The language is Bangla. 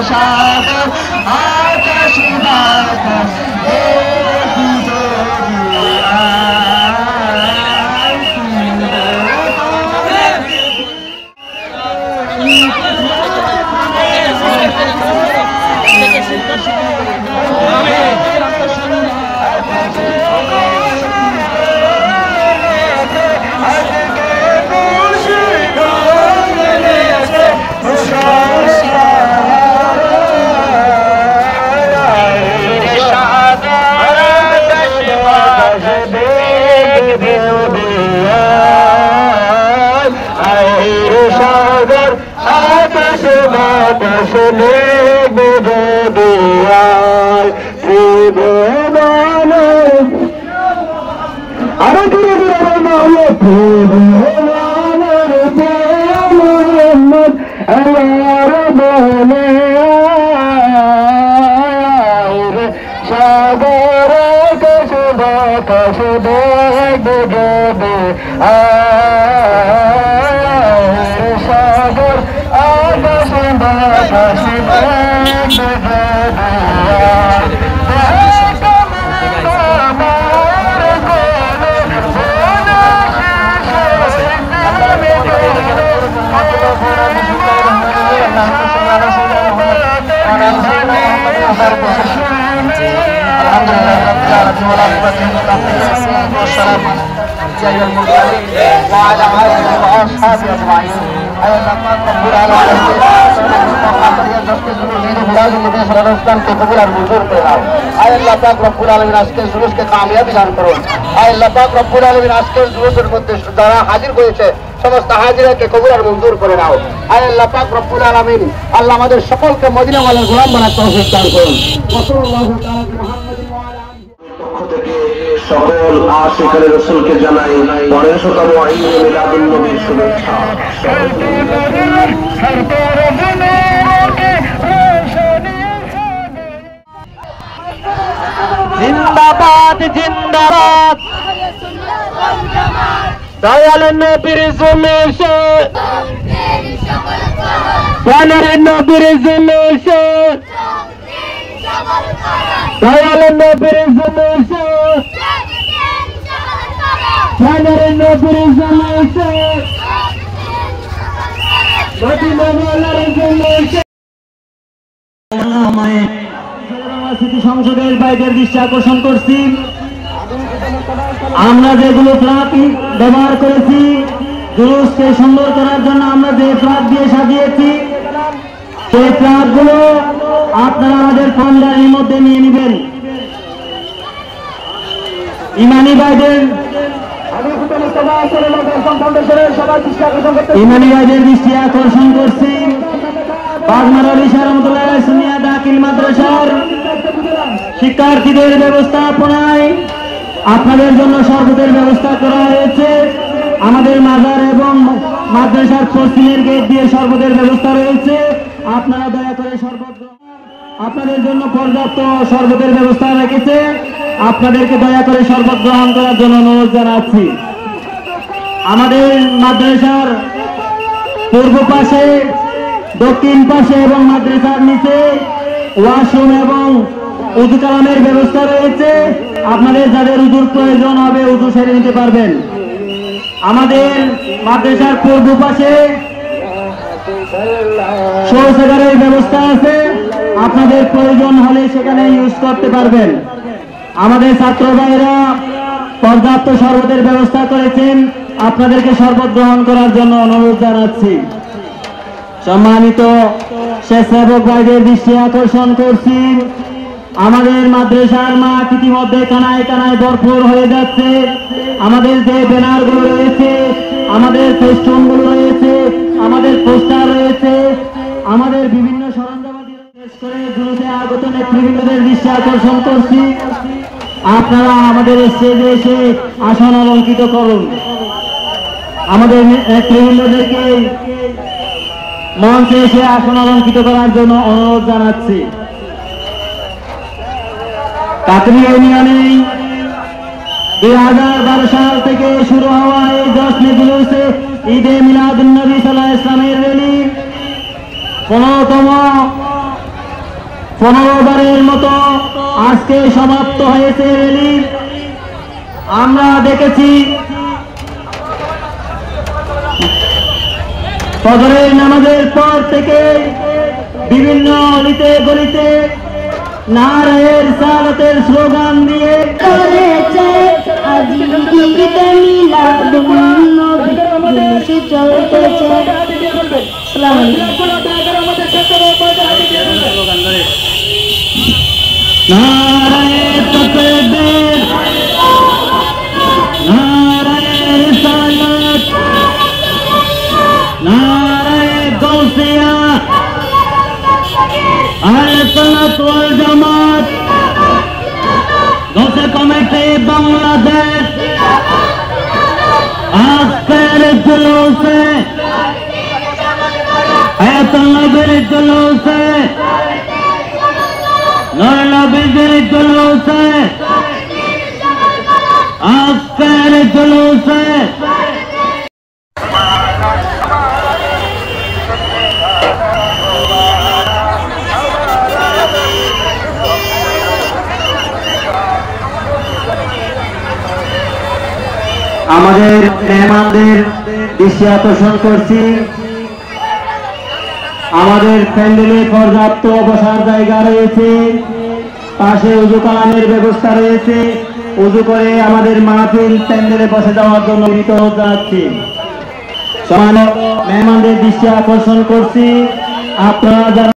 সাগর আকাশ বাতাস যারা হাজির হয়েছে সমস্ত হাজিরাকে কবুল আর মঞ্জুর করে নাও। আয় আল্লাহ পাক রব্বুল আলামিন আল্লাহ আমাদের সকলকে মদিনা ওয়ালার গোলাম বানাতে তৌফিক দান করুন। সকল আশিকায়ে রাসূলকে জানাই ৫০তম ঈদে মিলাদুন নবীর শুভেচ্ছা। জিন্দাবাদ জিন্দাবাদ দয়াল নবীর জুলুসে দয়াল নবীর জুলুসে দয়াল নবীর জুলুসে দয়াল নবীর জুলুসে মদিনা ওয়ালার জুলুসে সিটি সংসদের বাইরের দৃষ্টি আকর্ষণ করছি। আমরা যেগুলো ফ্ল্যাগ ব্যবহার করেছি জুলুসকে সুন্দর করার জন্য আমরা যে ফ্ল্যাগ দিয়ে সাজিয়েছি সেই ফ্ল্যাগ গুলো আপনারা আমাদের ফান্ডারের মধ্যে নিয়ে নেবেন। ইমানি ভাইদের দৃষ্টি আকর্ষণ করছি। বাগমারা রহমতুল্লাহ সুনিয়া দাখিল মাদ্রাসার শিক্ষার্থীদের ব্যবস্থাপনায় আপনাদের জন্য শরবতের ব্যবস্থা করা হয়েছে। আমাদের মাজার এবং মাদ্রাসার পশ্চিমের গেট দিয়ে শরবতের ব্যবস্থা রয়েছে। আপনারা দয়া করে শরবত আপনাদের জন্য পর্যাপ্ত শরবতের ব্যবস্থা রেখেছে। আপনাদেরকে দয়া করে শরবত গ্রহণ করার জন্য অনুরোধ জানাচ্ছি। আমাদের মাদ্রাসার পূর্ব পাশে দক্ষিণ পাশে এবং মাদ্রাসার নিচে ওয়াশরুম এবং উযু কালামের ব্যবস্থা রয়েছে। আপনাদের যাদের উযুর প্রয়োজন হবে উযু সেরে নিতে পারবেন। আমাদের মাদ্রাসার পূর্ব পাশে শৌচাগারের ব্যবস্থা আছে, আপনাদের প্রয়োজন হলে সেখানে ইউজ করতে পারবেন। আমাদের ছাত্র ভাইরা পর্যাপ্ত শরবতের ব্যবস্থা করেছেন, আপনাদেরকে শরবত গ্রহণ করার জন্য অনুরোধ জানাচ্ছি। সম্মানিত স্বেচ্ছাসেবক ভাইদের দৃষ্টি আকর্ষণ করছি, আমাদের মাদ্রাসার মাঠ ইতিমধ্যে কানায় কানায় ভরপুর হয়ে যাচ্ছে। আমাদের যে ব্যানারগুলো রয়েছে, আমাদের ফেস্টুনগুলো রয়েছে, আমাদের পোস্টার রয়েছে, আমাদের বিভিন্ন সরঞ্জামাদি করে জুলুসে আগত নেতৃবৃন্দদের দৃষ্টি আকর্ষণ করছি, আপনারা আমাদের স্টেজে এসে আসন অলঙ্কিত করুন। আমাদের নেতৃবৃন্দদেরকে মঞ্চে এসে আসন অলঙ্কিত করার জন্য অনুরোধ জানাচ্ছি। কাকরি ইউনিয়নে 2012 সাল থেকে শুরু হওয়া এই জশ্নে জুলুসে ঈদে মিলাদুন নবী সাল্লাল্লাহু আলাইহি ওয়াসাল্লামের র্যালি 15তম 15বারের মতো আজকে সমাপ্ত হয়েছে র্যালি। আমরা দেখেছি ফজরের নামাজের পর থেকে বিভিন্ন অলিতে গলিতে নারায়ের সালাতের স্লোগান দিয়ে করেছে আজি ঈদে মিলাদুন্নবী জুলুস চলতেছে। আসসালামু নারায়ে তাকবীর, নারায়ে রিসালাত, নারায়ে গাউসিয়া, আহলে সুন্নাত ওয়াল জামাত, গাউসে কমিটি বাংলাদেশ আজকের জুলুসে হায়াতুল নবীর জুলুসে নূর নবীর জুলুসে আজকের জুলুসে আমাদের মেহমানদের দৃষ্টি আকর্ষণ করছি। আমাদের প্যান্ডেলে পর্যাপ্ত বসার জায়গা রয়েছে, পাশে উযু কালামের ব্যবস্থা রয়েছে। উযু করে আমাদের মাহফিল প্যান্ডেলে বসে যাওয়ার জন্য বিনীত অনুরোধ জানাচ্ছি। সম্মানিত মেহমানদের দৃষ্টি আকর্ষণ করছি, আপনারা যারা